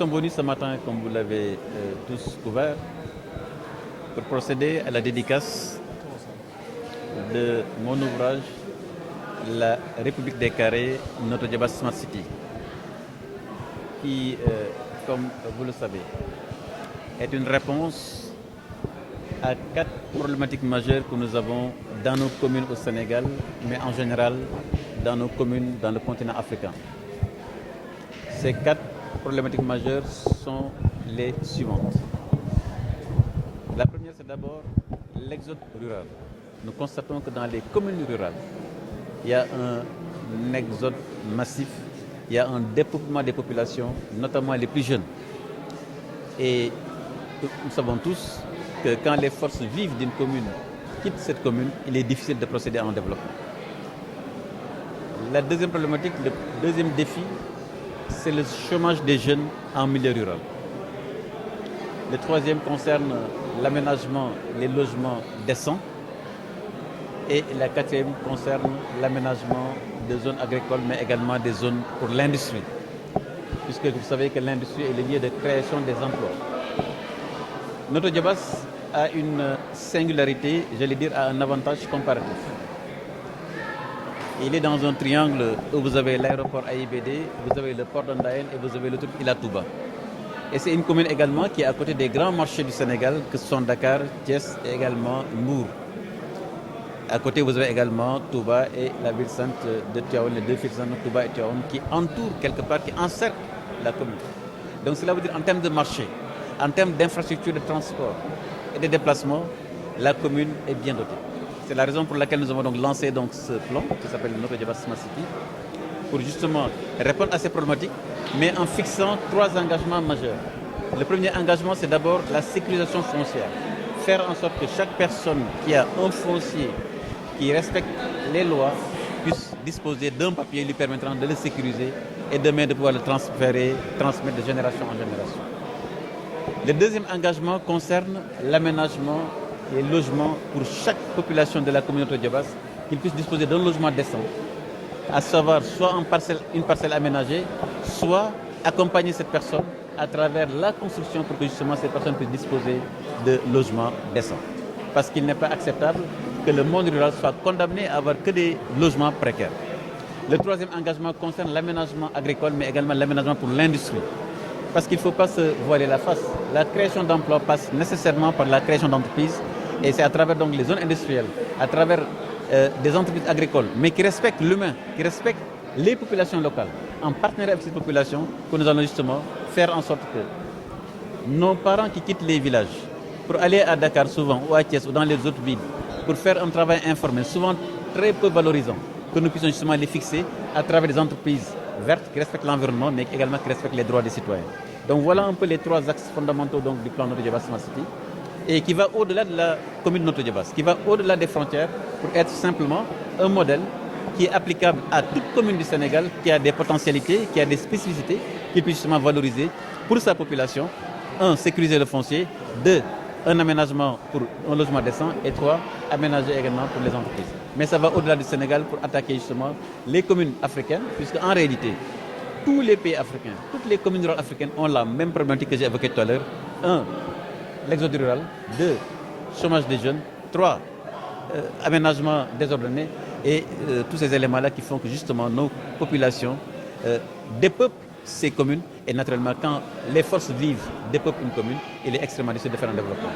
Nous sommes venus ce matin, comme vous l'avez tous couvert, pour procéder à la dédicace de mon ouvrage La République des Carrés, Notto Diobass Smart City, qui, comme vous le savez, est une réponse à 4 problématiques majeures que nous avons dans nos communes au Sénégal, mais en général dans nos communes dans le continent africain. Ces 4 problématiques majeures sont les suivantes. La première, c'est d'abord l'exode rural. Nous constatons que dans les communes rurales, il y a un exode massif, il y a un dépeuplement des populations, notamment les plus jeunes. Et nous savons tous que quand les forces vives d'une commune quittent cette commune, il est difficile de procéder à un développement. La deuxième problématique, le deuxième défi, c'est le chômage des jeunes en milieu rural. Le troisième concerne l'aménagement, les logements décents. Et la quatrième concerne l'aménagement des zones agricoles, mais également des zones pour l'industrie. Puisque vous savez que l'industrie est le lieu de création des emplois. Notto Diobass a une singularité, j'allais dire, a un avantage comparatif. Il est dans un triangle où vous avez l'aéroport AIBD, vous avez le port d'Andayen et vous avez le truc Ila Touba. Et c'est une commune également qui est à côté des grands marchés du Sénégal, que sont Dakar, Thiès et également Mbour. À côté, vous avez également Touba et la ville sainte de Tivaouane, les deux villes saintes, Touba et Tivaouane, qui entourent quelque part, qui encerclent la commune. Donc cela veut dire en termes de marché, en termes d'infrastructures de transport et de déplacement, la commune est bien dotée. C'est la raison pour laquelle nous avons donc lancé donc ce plan qui s'appelle Notto Diobass Smart City pour justement répondre à ces problématiques, mais en fixant 3 engagements majeurs. Le premier engagement, c'est d'abord la sécurisation foncière. Faire en sorte que chaque personne qui a un foncier qui respecte les lois puisse disposer d'un papier lui permettant de le sécuriser et demain de pouvoir le transmettre de génération en génération. Le deuxième engagement concerne l'aménagement et logement pour chaque population de la communauté de Diobass, qu'ils puissent disposer d'un logement décent, à savoir soit une parcelle aménagée, soit accompagner cette personne à travers la construction pour que justement cette personne puisse disposer de logements décents. Parce qu'il n'est pas acceptable que le monde rural soit condamné à avoir que des logements précaires. Le troisième engagement concerne l'aménagement agricole, mais également l'aménagement pour l'industrie. Parce qu'il ne faut pas se voiler la face. La création d'emplois passe nécessairement par la création d'entreprises, et c'est à travers donc les zones industrielles, à travers des entreprises agricoles, mais qui respectent l'humain, qui respectent les populations locales, en partenariat avec ces populations, que nous allons justement faire en sorte que nos parents qui quittent les villages pour aller à Dakar souvent, ou à Thiès, ou dans les autres villes, pour faire un travail informel, souvent très peu valorisant, que nous puissions justement les fixer à travers des entreprises vertes qui respectent l'environnement, mais également qui respectent les droits des citoyens. Donc voilà un peu les 3 axes fondamentaux donc, du plan Notto Diobass Smart City, et qui va au-delà de la commune de Notto Diobass, qui va au-delà des frontières pour être simplement un modèle qui est applicable à toute commune du Sénégal, qui a des potentialités, qui a des spécificités, qui peut justement valoriser pour sa population. 1. Sécuriser le foncier. 2. Un aménagement pour un logement décent. Et 3. Aménager également pour les entreprises. Mais ça va au-delà du Sénégal pour attaquer justement les communes africaines, puisque en réalité, tous les pays africains, toutes les communes rurales africaines ont la même problématique que j'ai évoquée tout à l'heure. 1. L'exode rural. 2. Chômage des jeunes. 3. Aménagement désordonné. Et tous ces éléments-là qui font que justement nos populations dépeuplent ces communes. Et naturellement, quand les forces vives dépeuplent une commune, il est extrêmement difficile de faire un développement.